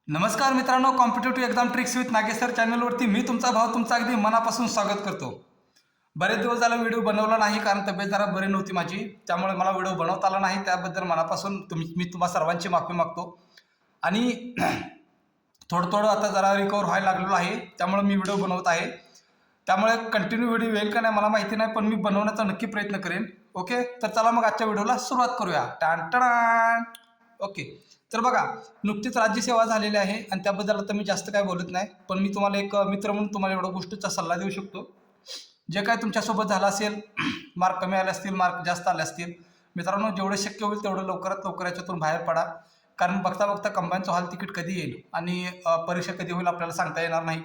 नमस्कार मित्रांनो, competitive exam tricks with Nagesar चॅनलवरती मी तुमचा भाव तुमचा अगदी मनापासून स्वागत करतो. बरेच दिवस झाला व्हिडिओ बनवला नाही, कारण तब्येत जरा बरी नव्हती माझी, त्यामुळे मला व्हिडिओ बनवता आला नाही. त्याबद्दल मनापासून मी तुम्हा सर्वांची माफी मागतो. आणि थोडं थोडं आता जरा रिकवर व्हायला लागलेलो आहे, त्यामुळे मी व्हिडिओ बनवत आहे. त्यामुळे कंटिन्यू व्हिडिओ येईल का नाही मला माहिती नाही, पण मी बनवण्याचा नक्की प्रयत्न करेन. ओके, तर चला मग आजच्या व्हिडिओला सुरुवात करूया. टाण. ओके, तर बघा, नुकतीच राज्यसेवा झालेली आहे आणि त्याबद्दल आता मी जास्त काय बोलत नाही, पण मी तुम्हाला एक मित्र म्हणून तुम्हाला एवढ्या गोष्टीचा सल्ला देऊ शकतो. जे काय तुमच्यासोबत झालं असेल, मार्क कमी आले असतील, मार्क जास्त आले असतील, मित्रांनो जेवढं शक्य होईल तेवढं लवकरात लवकर याच्यातून बाहेर पडा. कारण बघता बघता कंबाईनचं हॉल तिकीट कधी येईल आणि परीक्षा कधी होईल आपल्याला सांगता येणार नाही.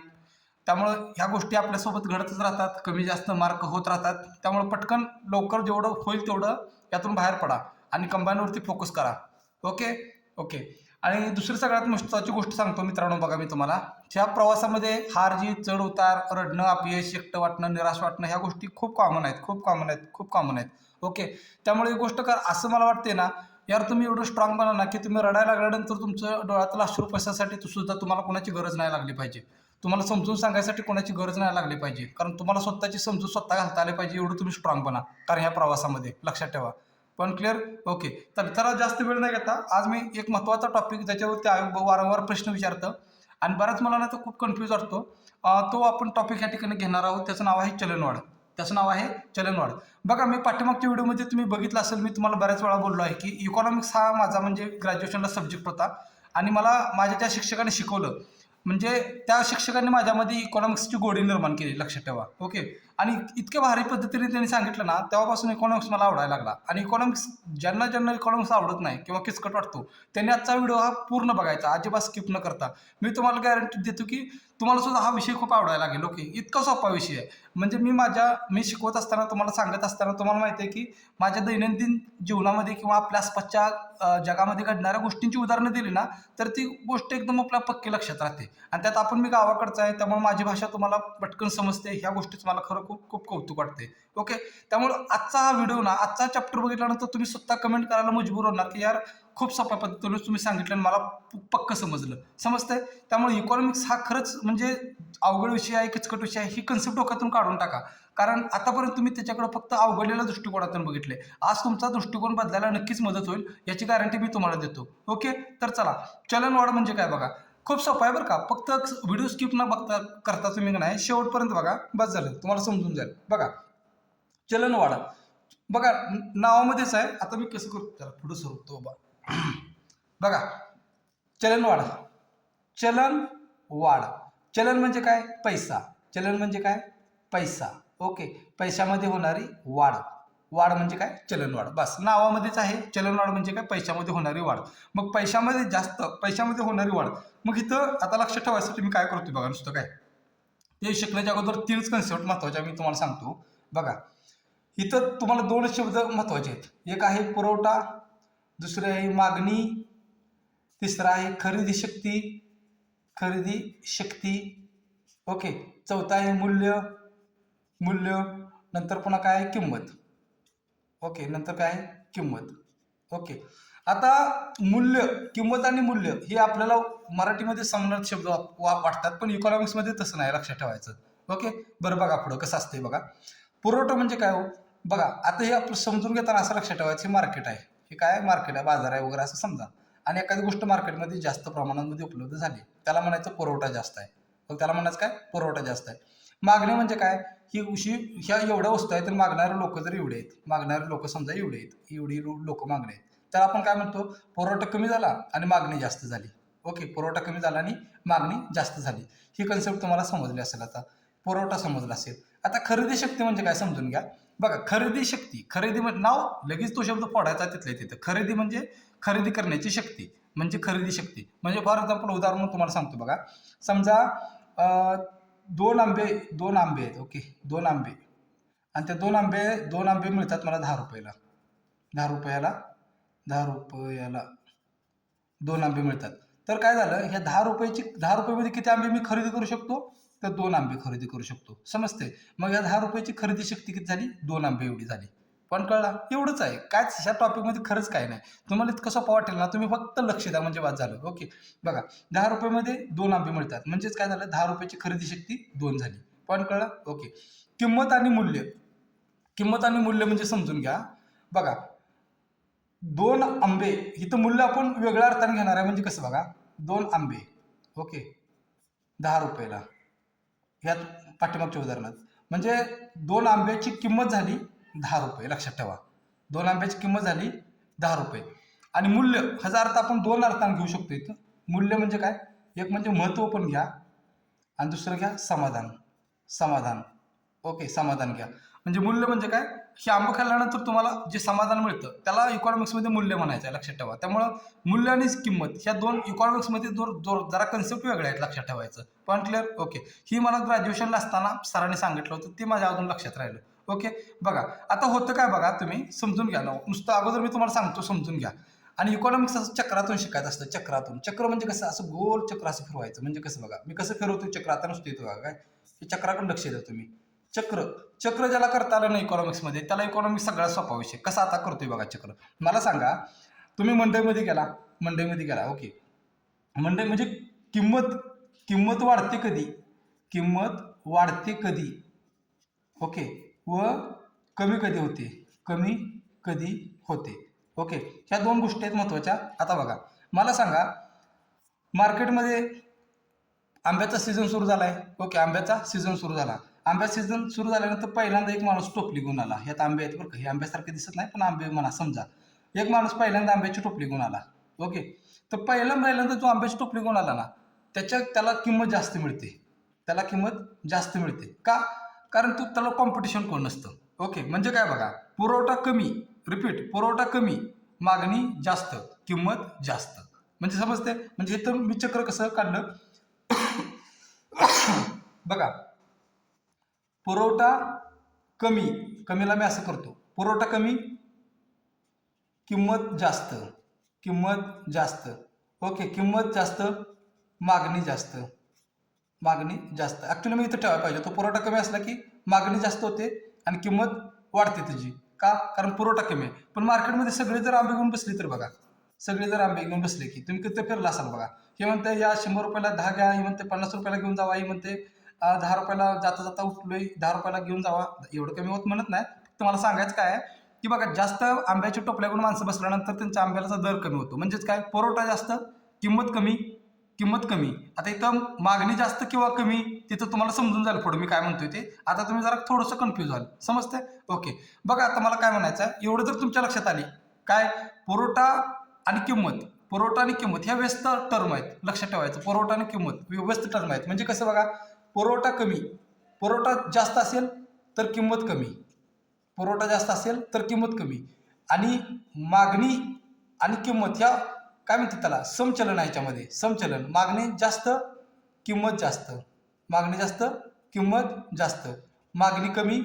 त्यामुळं ह्या गोष्टी आपल्यासोबत घडतच राहतात, कमी जास्त मार्क होत राहतात. त्यामुळे पटकन लवकर जेवढं होईल तेवढं यातून बाहेर पडा आणि कंबाईनवरती फोकस करा. Okay okay. आणि दुसरी सगळ्यात महत्त्वाची गोष्ट सांगतो मित्रांनो, बघा मी तुम्हाला, ह्या प्रवासामध्ये हार जीत, चढ उतार, रडणं, अपयश, एकटं वाटणं, निराश वाटणं, ह्या गोष्टी खूप कॉमन आहेत, खूप कॉमन आहेत, खूप कॉमन आहेत. ओके, त्यामुळे एक गोष्ट कर, असं मला वाटते ना, यार तुम्ही एवढं स्ट्रॉंग बना ना, की तुम्ही रडायला लागल्यानंतर तुमचं डोळ्यातील अश्रू पुसण्यासाठी सुद्धा तुम्हाला कोणाची गरज नाही लागली पाहिजे. तुम्हाला समजून सांगायसाठी कोणाची गरज नाही लागली पाहिजे, कारण तुम्हाला स्वतःची समजून स्वतः घालता आले पाहिजे. एवढं तुम्ही स्ट्रॉंग बना, कारण ह्या प्रवासामध्ये लक्षात ठेवा. पण क्लिअर? ओके, तर त्याला जास्त वेळ नाही घेता, आज मी एक महत्त्वाचा टॉपिक ज्याच्यावरती आयोग वारंवार प्रश्न विचारतं आणि बऱ्याच मला ना तो खूप कन्फ्यूज वाटतो, तो आपण टॉपिक या ठिकाणी घेणार आहोत. त्याचं नाव आहे चलनवाढ. त्याचं नाव आहे चलनवाढ. बघा, मी पाठीमागच्या व्हिडिओमध्ये तुम्ही बघितलं असेल, मी तुम्हाला बऱ्याच वेळा बोललो आहे की इकॉनॉमिक्स हा माझा म्हणजे ग्रॅज्युएशनला सब्जेक्ट होता आणि मला माझ्या त्या शिक्षकाने शिकवलं, म्हणजे त्या शिक्षकांनी माझ्यामध्ये इकॉनॉमिक्सची गोडी निर्माण केली, लक्षात ठेवा. ओके, आणि इतक्या भारी पद्धतीने त्यांनी सांगितलं ना, तेव्हापासून इकॉनॉमिक्स मला आवडायला लागला. आणि इकॉनॉमिक्स ज्यांना ज्यांना इकॉनॉमिक्स आवडत नाही किंवा किचकट वाटतो, त्यांनी आजचा व्हिडिओ हा पूर्ण बघायचा, अजिबात स्किप न करता. मी तुम्हाला गॅरंटी देतो की तुम्हाला सुद्धा हा विषय खूप आवडायला लागेल. ओके, इतका सोपा विषय आहे. म्हणजे मी शिकवत असताना, तुम्हाला सांगत असताना तुम्हाला माहिती आहे की माझ्या दैनंदिन जीवनामध्ये किंवा आपल्या आसपासच्या जगामध्ये घडणाऱ्या गोष्टींची उदाहरणं दिली ना, तर ती गोष्ट एकदम आपल्या पक्की लक्षात राहते. आणि त्यात आपण मी गावाकडचा आहे, त्यामुळे माझी भाषा तुम्हाला पटकन समजते. ह्या गोष्टीच मला खरं खूप खूप कौतुक वाटते. ओके, त्यामुळे आजचा हा व्हिडिओ ना, आजचा चॅप्टर बघितल्यानंतर तुम्ही स्वतः कमेंट करायला मजबूर होणार की यार खूप सोप्या पद्धतीने तुम्ही सांगितलं आणि मला पक्क समजतंय. त्यामुळे इकॉनॉमिक्स हा खरंच म्हणजे अवघड विषय आहे, किचकट विषय आहे, ही कन्सेप्ट डोक्यातून काढून टाका. कारण आतापर्यंत तुम्ही त्याच्याकडे फक्त अवघडलेल्या दृष्टिकोनातून बघितले. आज तुमचा दृष्टिकोन बदलायला नक्कीच मदत होईल, याची गॅरंटी मी तुम्हाला देतो. ओके, तर चला, चलनवाढ म्हणजे काय बघा. खूप सोपं आहे बरं का. फक्त व्हिडिओ स्किप न बघता करता तुम्ही नाही, शेवटपर्यंत बघा, बस झालं, तुम्हाला समजून जाईल. बघा, चलनवाढ बघा नावामध्येच आहे. आता मी कसं करतो, त्याला पुढे सरकतो बा. बघा, चलनवाढ, चलन वाढ. चलन म्हणजे काय? पैसा. चलन म्हणजे काय? पैसा. ओके, पैशामध्ये होणारी वाढ. वाढ म्हणजे काय? चलनवाढ. बस नावामध्येच आहे. चलनवाढ म्हणजे काय? पैशामध्ये होणारी वाढ. मग पैशामध्ये होणारी वाढ. मग इथं आता लक्षात ठेवायसाठी मी काय करतो बघा, नुसतं काय, ते शिकण्याच्या अगोदर तीनच कन्सेप्ट महत्त्वाच्या मी तुम्हाला सांगतो. बघा, इथं तुम्हाला दोन शब्द महत्त्वाचे आहेत. एक आहे पुरवठा, दुसरे आहे मागणी, तिसरा आहे खरेदी शक्ती. खरेदी शक्ती. ओके, चौथा आहे मूल्य. मूल्य, नंतर पुन्हा काय आहे? किंमत. ओके, नंतर काय आहे? किंमत. ओके, आता मूल्य, किंमत आणि मूल्य हे आपल्याला मराठीमध्ये समजणारे शब्द वाटतात, पण इकॉनॉमिक्समध्ये तसं नाही, लक्षात ठेवायचं. ओके, बरं बघा पुढं कसं असतंय बघा. पुरवठा म्हणजे काय हो? बघा, आता हे आपलं समजून घेताना असं लक्षात ठेवायचं, हे मार्केट आहे. हे काय? मार्केट आहे, बाजार आहे वगैरे असं समजा. आणि एखादी गोष्ट मार्केटमध्ये जास्त प्रमाणामध्ये उपलब्ध झाली, त्याला म्हणायचं पुरवठा जास्त आहे. मग त्याला म्हणायचं काय? पुरवठा जास्त आहे. मागणी म्हणजे काय? ही ह्या एवढ्या वस्तू आहेत, तर मागणारे लोक जर एवढे आहेत, मागणारे लोक समजा एवढे आहेत, एवढी लोक मागणे आहेत, तर आपण काय म्हणतो? पुरवठा कमी झाला आणि मागणी जास्त झाली. ओके, पुरवठा कमी झाला आणि मागणी जास्त झाली. ही कन्सेप्ट तुम्हाला समजली असेल. आता पुरवठा समजला असेल. आता खरेदी शक्ती म्हणजे काय समजून घ्या. बघा, खरेदी शक्ती, खरेदी म्हणजे नाव लगेच तो शब्द फोडायचा तिथल्या तिथं. खरेदी म्हणजे खरेदी करण्याची शक्ती, म्हणजे खरेदी शक्ती. म्हणजे फॉर एक्झाम्पल उदाहरण तुम्हाला सांगतो बघा. समजा दोन आंबे आहेत. ओके, दोन आंबे, आणि ते दोन आंबे मिळतात मला 10 रुपयाला. 10 रुपयाला 10 रुपयाला दोन आंबे मिळतात. तर काय झालं, ह्या 10 रुपयामध्ये किती आंबे मी खरेदी करू शकतो? तर 2 आंबे खरेदी करू शकतो. समजते? मग या 10 रुपयाची खरेदी शक्ती किती झाली? 2 आंबे एवढी झाली. पण कळला एवढंच आहे. कायच ह्या टॉपिकमध्ये खरंच काय नाही. तुम्हाला इतकं सोपं वाटेल ना, तुम्ही फक्त लक्ष द्या म्हणजे बाद झालं. ओके, बघा 10 रुपयामध्ये 2 आंबे मिळतात म्हणजेच काय झालं, 10 रुपयाची खरेदी शक्ती 2 झाली. पण कळला. ओके, किंमत आणि मूल्य. किंमत आणि मूल्य म्हणजे समजून घ्या. बघा 2 आंबे, इथं मूल्य आपण वेगळ्या अर्थाने घेणार आहे. म्हणजे कसं बघा, 2 आंबे ओके 10 रुपयाला, ह्यात पाठीमागच्या उदाहरणात म्हणजे 2 आंब्याची किंमत झाली 10 रुपये. लक्षात ठेवा, 2 आंब्याची किंमत झाली 10 रुपये. आणि मूल्य ह्याचा अर्थ आपण 2 अर्थाने घेऊ शकतो इथं. मूल्य म्हणजे काय, एक म्हणजे महत्त्व पण घ्या आणि दुसरं घ्या समाधान. समाधान ओके, समाधान घ्या. म्हणजे मूल्य म्हणजे काय, हे आंबं खाल्ल्यानंतर तुम्हाला जे समाधान मिळतं त्याला इकॉनॉमिक्समध्ये मूल्य म्हणायचं आहे. लक्षात ठेवा. त्यामुळं मूल्य आणि किंमत ह्या दोन इकॉनॉमिक्समध्ये जरा कन्सेप्ट वेगळे आहेत. लक्षात ठेवायचं. Point clear. ओके, ही मला ग्रॅज्युएशनला असताना सरांनी सांगितलं होतं, ते माझ्या अजून लक्षात राहिलं. ओके, बघा आता होतं काय बघा, तुम्ही समजून घ्या ना. नुसतं अगोदर मी तुम्हाला सांगतो समजून घ्या. आणि इकॉनॉमिक्स असं चक्रातून शिकायचं असतं. चक्रातून. चक्र म्हणजे कसं, असं गोल चक्र असं फिरवायचं. म्हणजे कसं बघा, मी कसं फिरवतो चक्र आता नुसतं येतो बघा. काय हे चक्राकडे लक्ष द्या तुम्ही. चक्र चक्र ज्याला करता आलं नाही इकॉनॉमिक्समध्ये, त्याला इकॉनॉमिक्स सगळ्यात सोपा विषय. कसा आता करतोय बघा चक्र. मला सांगा, तुम्ही मंडईमध्ये गेला. ओके, मंडई म्हणजे किंमत किंमत वाढते कधी, किंमत वाढते कधी ओके, व कमी कधी होते, कमी कधी होते. ओके, ह्या 2 गोष्टी आहेत महत्त्वाच्या. आता बघा मला सांगा, मार्केटमध्ये आंब्याचा सीझन सुरू झाला आहे. ओके, आंब्याचा सीझन सुरू झाला. आंब्याचा सीझन सुरू झाल्यानंतर पहिल्यांदा एक माणूस टोपली घेऊन आला. ह्यात आंबे आहेत बरं का, हे आंब्यासारखे दिसत नाही पण आंबे म्हणा समजा. एक माणूस पहिल्यांदा आंब्याची टोपली घेऊन आला. ओके, तर पहिल्यांदा जो आंब्याची टोपली घेऊन आला ना, त्याला किंमत जास्त मिळते. त्याला किंमत जास्त मिळते का, कारण त्याला कॉम्पिटिशन कोण नसतं. ओके, म्हणजे काय बघा, पुरवठा कमी, रिपीट, पुरवठा कमी, मागणी जास्त, किंमत जास्त. म्हणजे समजते. म्हणजे इथं मी चक्र कसं काढलं बघा, पुरवठा कमी, कमीला मी असं करतो, पुरवठा कमी, किंमत जास्त, किंमत जास्त. ओके, किंमत जास्त, मागणी जास्त, मागणी जास्त. ऍक्च्युली मी इथं ठेवायला पाहिजे, तो पुरवठा कमी असला की मागणी जास्त होते आणि किंमत वाढते त्याची. का, कारण पुरवठा कमी आहे. पण मार्केटमध्ये सगळे जर आंबे घेऊन बसले तर बघा, सगळे जर आंबे घेऊन बसले की तुम्ही किती फिरला असाल बघा. हे म्हणते या 100 रुपयाला 10 घ्या, हे म्हणते 50 रुपयाला घेऊन जावा, हे म्हणते 10 रुपयाला जाता जाता उठलोय 10 रुपयाला घेऊन जावा. एवढं कमी होत म्हणत नाही. तुम्हाला सांगायचं काय की बघा, जास्त आंब्याच्या टोपल्या घेऊन माणसं बसल्यानंतर त्यांच्या आंब्याचा दर कमी होतो. म्हणजेच काय, पुरवठा जास्त, किंमत कमी, किंमत कमी. आता इथं मागणी जास्त किंवा कमी, तिथं तुम्हाला समजून जाईल पुढे मी काय म्हणतोय ते. आता तुम्ही जरा थोडंसं कन्फ्यूज व्हाल. समजते. ओके, बघा आता मला काय म्हणायचं आहे, एवढं जर तुमच्या लक्षात आली काय, पुरवठा आणि किंमत, पुरवठा आणि किंमत ह्या व्यस्त टर्म आहेत. लक्षात ठेवायचं, पुरवठा आणि किंमत व्यस्त टर्म आहेत. म्हणजे कसं बघा, पुरवठा कमी, पुरवठा जास्त असेल तर किंमत कमी, पुरवठा जास्त असेल तर किंमत कमी. आणि मागणी आणि किंमत ह्या काय म्हणतात त्याला, समचलन आहे. याच्यामध्ये समचलन, मागणी जास्त, किंमत जास्त, मागणी जास्त, किंमत जास्त, मागणी कमी,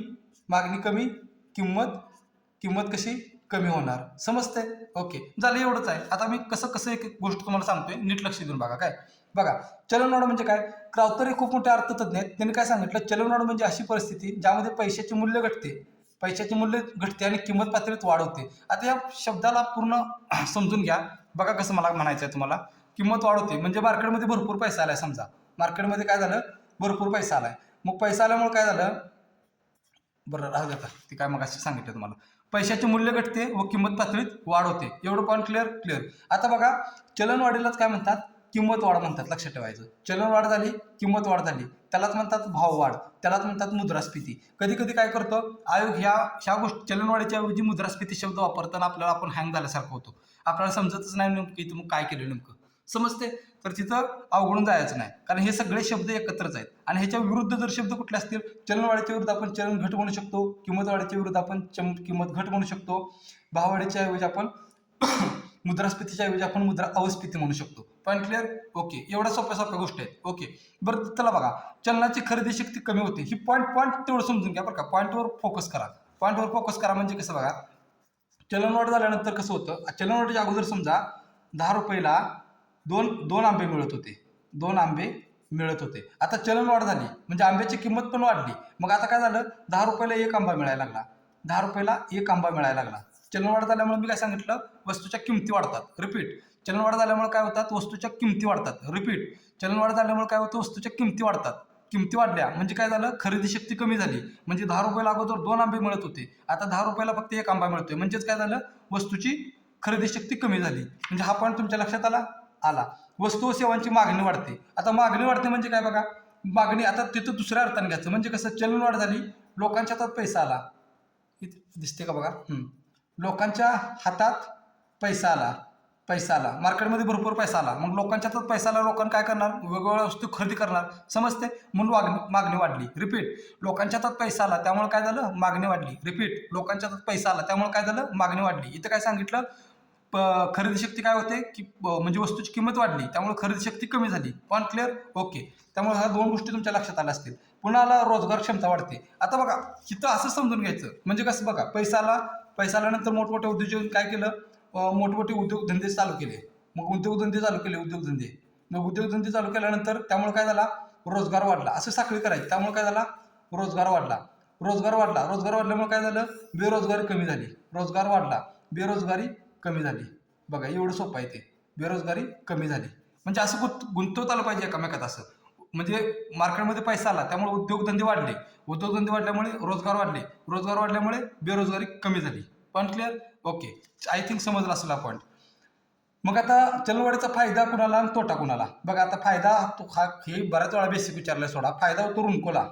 मागणी कमी, किंमत कशी कमी होणार. समजते. ओके, झालं एवढंच आहे. आता मी कसं कसं एक गोष्ट तुम्हाला सांगतोय, नीट लक्ष देऊन बघा. काय बघा, चलनवाढ म्हणजे काय, क्राउथर हे खूप मोठे अर्थतज्ञ आहेत. त्यांनी काय सांगितलं, चलनवाढ म्हणजे अशी परिस्थिती ज्यामध्ये पैशाचे मूल्य घटते, पैशाचे मूल्य घटते आणि किंमत पातळीत वाढ होते. आता या शब्दाला पूर्ण समजून घ्या. बघा कसं मला म्हणायचं आहे तुम्हाला, किंमत वाढ होते म्हणजे मार्केटमध्ये भरपूर पैसा आलाय. समजा मार्केटमध्ये काय झालं, भरपूर पैसा आलाय. मग पैसा आल्यामुळे काय झालं, बरं राहू द्या, ती काय मग अशी सांगितलं तुम्हाला, पैशाचे मूल्य घटते व किंमत पातळीत वाढ होते. एवढं पॉईंट क्लिअर. आता बघा, चलनवाढीलाच काय म्हणतात, किंमत वाढ म्हणतात. लक्षात ठेवायचं, चलनवाढ झाली, किंमत वाढ झाली, त्यालाच म्हणतात भाववाढ, त्यालाच म्हणतात मुद्रास्फीती. कधी कधी काय करतो आयोग, ह्या गोष्टी चलनवाढीच्या ऐवजी मुद्रास्फीती शब्द वापरताना आपल्याला आपण हँग झाल्यासारखं होतो. आपल्याला समजतच नाही नेमकं इथं मग काय केलं नेमकं. समजते. तर तिथं अवघडून जायचं नाही, कारण हे सगळे शब्द एकत्रच आहेत. आणि ह्याच्या विरुद्ध जर शब्द कुठले असतील, चलनवाढीच्या विरुद्ध आपण चलन घट म्हणू शकतो, किंमत वाढीच्या विरुद्ध आपण किंमत घट म्हणू शकतो, भाववाढीच्या ऐवजी आपण मुद्रास्फीतीच्या ऐवजी आपण मुद्रा अवस्फीती म्हणू शकतो. Point clear. ओके, एवढ्या सोप्या गोष्टी आहेत. ओके, बरं चला बघा, चलनाची खरेदी शक्ती कमी होते. ही पॉईंट तेवढं समजून घ्या बरं का. पॉईंटवर फोकस करा. म्हणजे कसं बघा, चलनवाढ झाल्यानंतर कसं होतं, चलनवाढीच्या अगोदर समजा 10 रुपयाला दोन आंबे मिळत होते, 2 आंबे मिळत होते. आता चलनवाढ झाली म्हणजे आंब्याची किंमत पण वाढली. मग आता काय झालं, 10 रुपयाला 1 आंबा मिळायला लागला, ₹10 एक आंबा मिळायला लागला. चलनवाढ झाल्यामुळे मी काय सांगितलं, वस्तूच्या किमती वाढतात. रिपीट, चलनवाढ झाल्यामुळे काय होतात, वस्तूच्या किमती वाढतात. रिपीट, चलनवाढ झाल्यामुळे काय होतं, वस्तूच्या किमती वाढतात. किमती वाढल्या म्हणजे काय झालं, खरेदी शक्ती कमी झाली. म्हणजे ₹10 अगोदर 2 आंबे मिळत होते, आता ₹10 फक्त एक आंबा मिळतोय. म्हणजेच काय झालं, वस्तूची खरेदी शक्ती कमी झाली. म्हणजे हा पॉईंट तुमच्या लक्षात आला. वस्तू व सेवांची मागणी वाढते. आता मागणी वाढते म्हणजे काय बघा, मागणी आता तिथं दुसऱ्या अर्थाने घ्यायचं. म्हणजे कसं, चलनवाढ झाली, लोकांच्या हातात पैसा आला. इथे दिसते का बघा, लोकांच्या हातात पैसा आला, मार्केटमध्ये भरपूर पैसा आला. मग लोकांच्या हातात पैसा आला, लोकांना काय करणार, वेगवेगळ्या वस्तू खरेदी करणार. समजते, म्हणून मागणी वाढली. रिपीट, लोकांच्या हातात पैसा आला त्यामुळे काय झालं, मागणी वाढली. रिपीट, लोकांच्या हातात पैसा आला त्यामुळे काय झालं, मागणी वाढली. इथं काय सांगितलं, खरेदी शक्ती काय होते की म्हणजे वस्तूची किंमत वाढली त्यामुळे खरेदी शक्ती कमी झाली. Point clear, okay. त्यामुळे ह्या 2 गोष्टी तुमच्या लक्षात आल्या असतील. पुन्हा आला, रोजगार क्षमता वाढते. आता बघा, इथं असं समजून घ्यायचं, म्हणजे कसं बघा, पैसा आल्यानंतर मोठमोठ्या उद्योजकांनी काय केलं, मोठमोठे उद्योगधंदे चालू केले. मग उद्योगधंदे चालू केल्यानंतर त्यामुळे काय झाला, रोजगार वाढला. असं साखळी करायची. त्यामुळे काय झाला, रोजगार वाढल्यामुळे काय झालं, बेरोजगारी कमी झाली. रोजगार वाढला, बेरोजगारी कमी झाली. बघा, एवढं सोपं आहे ते, बेरोजगारी कमी झाली. म्हणजे असं गुंतवता आलं पाहिजे एकामेकात. असं म्हणजे मार्केटमध्ये पैसा आला त्यामुळे उद्योगधंदे वाढल्यामुळे रोजगार वाढल्यामुळे बेरोजगारी कमी झाली. Point clear, okay. I think समजला असेल हा पॉईंट. मग आता चलनवाढीचा फायदा कुणाला आणि तोटा कुणाला. बघा, आता फायदा हे बऱ्याच वेळा बेसिक विचारलाय, सोडा. फायदा होतो ऋणकोला,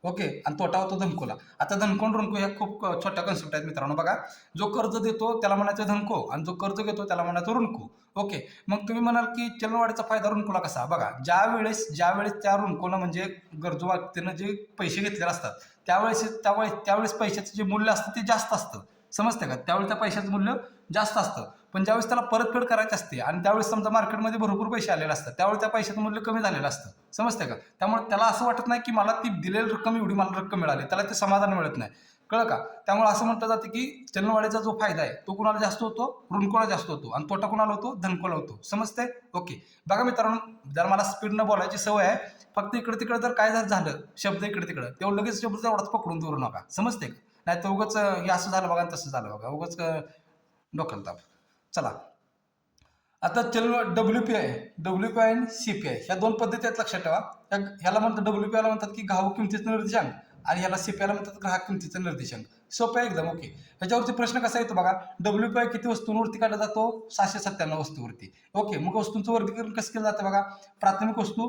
ओके, आणि तोटा होतो धनको. आता धनको आणि ऋणको ह्या खूप छोट्या कन्सेप्ट आहेत मित्रांनो. बघा, जो कर्ज देतो त्याला म्हणायचं धनको आणि जो कर्ज घेतो त्याला म्हणायचं ऋणको. ओके, मग तुम्ही म्हणाल की चलनवाढीचा फायदा ऋणकोला कसा. बघा, ज्यावेळेस त्या ऋणकोनं म्हणजे गरजू व्यक्तीनं जे पैसे घेतलेले असतात त्यावेळेस पैशाचं जे मूल्य असतं ते जास्त असतं. समजते का, त्यावेळेस त्या पैशाचं मूल्य जास्त असतं. पण ज्यावेळेस त्याला परतफेड करायची असते आणि त्यावेळेस समजा मार्केटमध्ये भरपूर पैसे आलेले असतात, त्यावेळेस त्या पैशाचं मूल्य कमी झालेलं असतं. समजते का, त्यामुळे त्याला असं वाटत नाही की मला ती दिलेली रक्कम एवढी मला रक्कम मिळाली, त्याला ते समाधान मिळत नाही. कळलं का. त्यामुळे असं म्हटलं जातं की चलनवाढीचा जो फायदा आहे तो कुणाला जास्त होतो, ऋणकोला जास्त होतो, आणि तोटा कुणाला होतो, धनकोला होतो. समजते, ओके. बघा मित्रांनो, जर मला स्पीडनं बोलायची सवय आहे, फक्त इकडे तिकडे जर काय झालं, शब्द इकडे तिकडे, तेवढं लगेच शब्द एवढाच पकडून धरू नका. समजते का, नाही तर उगाच हे असं झालं बघा तसं झालं बघा, उगाच डोक्याला ताप. चला, आता WPI आणि CPI ह्या 2 पद्धती आहेत, लक्षात ठेवा. ह्याला म्हणतात, WPI म्हणतात की घाऊक किमतीचं निर्देशांक, आणि ह्याला CPI म्हणतात ग्राहक किमतीचं निर्देशांक. सोपं आहे एकदम, ओके. ह्याच्यावरती प्रश्न कसा येतो बघा, WPI किती वस्तूंवरती काढला जातो, 697 वस्तूवरती. ओके, मग वस्तूंचं वर्गीकरण कसं केलं जातं बघा, प्राथमिक वस्तू,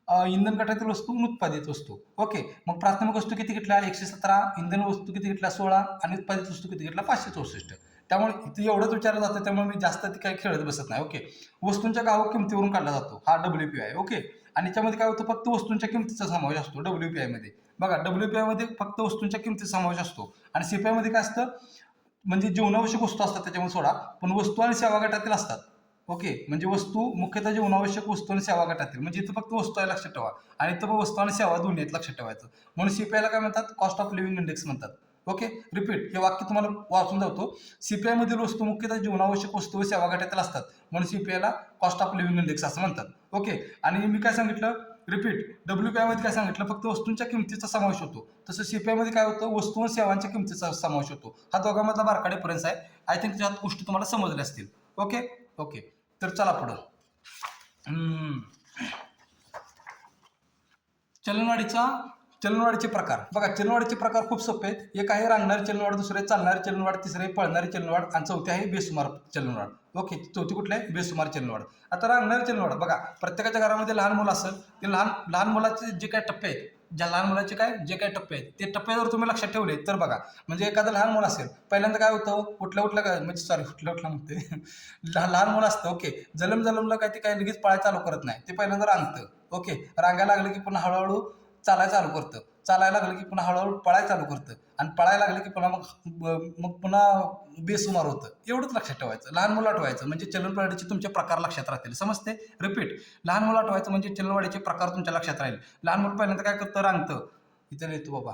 इंधन गटातील वस्तू, उत्पादित वस्तू. ओके, मग प्राथमिक वस्तू किती घेतल्या, 117, इंधन वस्तू किती घेतल्या, 16, आणि उत्पादित वस्तू किती घेतल्या, 564. त्यामुळे इथे एवढंच विचारलं जातं, त्यामुळे मी जास्त ती काही खेळत बसत नाही. ओके, वस्तूंच्या घाऊक किमतीवरून काढला जातो हा WPI. ओके, आणि याच्यामध्ये काय होतं, फक्त वस्तूंच्या किमतीचा समावेश असतो WPI मध्ये. बघा, WPI मध्ये फक्त वस्तूंच्या किमतीचा समावेश असतो, आणि CPI मध्ये काय असतं, म्हणजे जीवनावश्यक वस्तू असतात त्याच्यामध्ये सोडा, पण वस्तू आणि सेवा गटातील असतात. ओके, म्हणजे वस्तू मुख्यतः जीवनावश्यक वस्तू आणि सेवा गटातील, म्हणजे इथं फक्त वस्तू आहे लक्षात ठेवा, आणि इथं वस्तू आणि सेवा दोन्ही आहेत लक्षात ठेवायचं. म्हणून CPI ला काय म्हणतात, कॉस्ट ऑफ लिव्हिंग इंडेक्स म्हणतात. ओके, रिपीट, हे वाक्य तुम्हाला वाचून जातो. CPI मधील वस्तू मुख्यतः जीवनावश्यक वस्तू व सेवा गटातील असतात, म्हणून CPI ला कॉस्ट ऑफ लिव्हिंग इंडेक्स असं म्हणतात. ओके, आणि मी काय सांगितलं, रिपीट, WPI मध्ये काय सांगितलं, फक्त वस्तूंच्या किमतीचा समावेश होतो. तसं CPI मध्ये काय होतं, वस्तू व सेवांच्या किमतीचा समावेश होतो. हा दोघांमधला बारका डिफरन्स आहे. आय थिंक त्यात गोष्टी तुम्हाला समजल्या असतील. ओके, तर चला पुढं. चलनवाढीचे प्रकार. बघा, चलनवाढीचे प्रकार खूप सोपे आहेत. एक आहे रांगणारी चलनवाढ, दुसरे चालणारी चलनवाढ, तिसरे पळणारी चलनवाढ, आणि चौथी आहे बेसुमार चलनवाढ. ओके, चौथी कुठली आहे, बेसुमार चलनवाढ. आता रांगणारी चलनवाढ, बघा, प्रत्येकाच्या घरामध्ये लहान मुलं असेल, ते लहान मुलाचे जे काय टप्पे आहेत, लहान मुलाचे जे काय टप्पे आहेत, ते टप्पे जर तुम्ही लक्षात ठेवले तर बघा, म्हणजे एखादं लहान मुलं असेल, पहिल्यांदा काय होतं, उठल्या काय म्हणजे सॉरी उठल्या म्हणते लहान मुलं असतं. ओके, जलमलं काय ते काय लगेच पळायला चालू करत नाही, ते पहिल्यांदा रांगतं. ओके, रांगायला लागलं की पुन्हा हळूहळू चालायला चालू करतं, चालायला लागलं की पुन्हा हळूहळू पळायला चालू करतं, आणि पळायला लागलं की पुन्हा मग पुन्हा बेसुमार होतं. एवढंच लक्षात ठेवायचं. लहान मुलं आठवायचं म्हणजे चलनवाढीचे तुमचे प्रकार लक्षात राहतील. समजते, रिपीट, लहान मुलं आठवायचं म्हणजे चलनवाढीचे प्रकार तुमच्या लक्षात राहील. लहान मुलं पहिल्यांदा काय करतं, रांगतं, इथं येतो बाबा,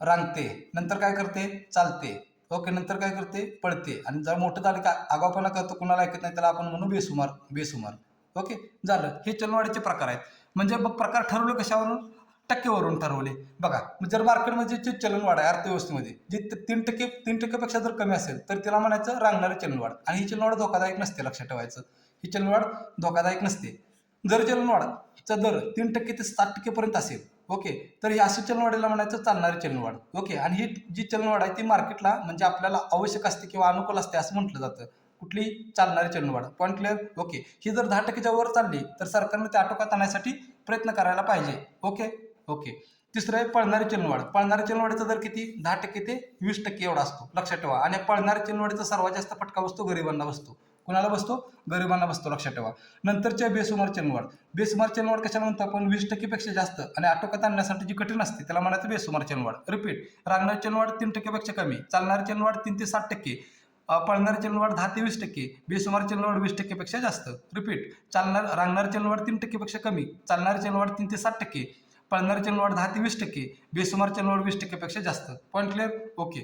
रांगते, नंतर काय करते, चालते. ओके, नंतर काय करते, पळते, आणि जर मोठं झालं का आगाऊपणा करतो, कुणाला ऐकत नाही, त्याला आपण म्हणू बेसुमार. ओके, झालं. हे चलनवाढीचे प्रकार आहेत. म्हणजे मग प्रकार ठरवले कशावरून, टक्केवरून ठरवले. बघा जर मार्केटमध्ये जे चलनवाढ आहे अर्थव्यवस्थेमध्ये जे 3%पेक्षा जर कमी असेल तर तिला म्हणायचं रांगणारी चलनवाढ. आणि ही चलनवाढ धोकादायक नसते, लक्षात ठेवायचं. ही चलनवाढ धोकादायक नसते. जर चलनवाढचा दर 3% ते 7% पर्यंत असेल, ओके, तर ही अशी चलनवाढीला म्हणायचं चालणारी चलनवाढ. ओके, आणि ही जी चलनवाढ आहे ती मार्केटला म्हणजे आपल्याला आवश्यक असते किंवा अनुकूल असते असं म्हटलं जातं. कुठली चालणारी चलनवाढ. Point clear. ओके, ही जर 10%च्या वर चालली तर सरकारने ते आटोक्यात आणण्यासाठी प्रयत्न करायला पाहिजे. Okay okay. तिसरं आहे पळणारी चलनवाढ. पळणारी चलनवाढीचा दर किती? 10% ते 20% एवढा असतो, लक्षात ठेवा. आणि पळणारी चलनवाढीचा सर्वात जास्त फटका बसतो गरिबांना बसतो. कुणाला बसतो? गरिबांना बसतो, लक्षात ठेवा. नंतरच्या बेसुमार चलनवाढ. बेसुमार चलनवाढ कशाला म्हणतो आपण? 20%पेक्षा जास्त आणि आटोक्यात आणण्यासाठी जी कठीण असते त्याला म्हणायचं बेसुमार चलनवाढ. रिपीट. रांगणारी चलनवाढ 3%पेक्षा कमी, चालणारी चलनवाढ 3 ते 7%, पळणारी चलनवाढ 10 ते 20%, बेसुमार चलनवाढ 20%पेक्षा जास्त. रिपीट. रांगणारी चलनवाढ 3%पेक्षा कमी, चालणारी चलनवाढ 3 ते 7%, पळणारी चलनवाढ 10 ते 20%, बेसुमार चलनवाढ 20%पेक्षा जास्त. Point clear. ओके,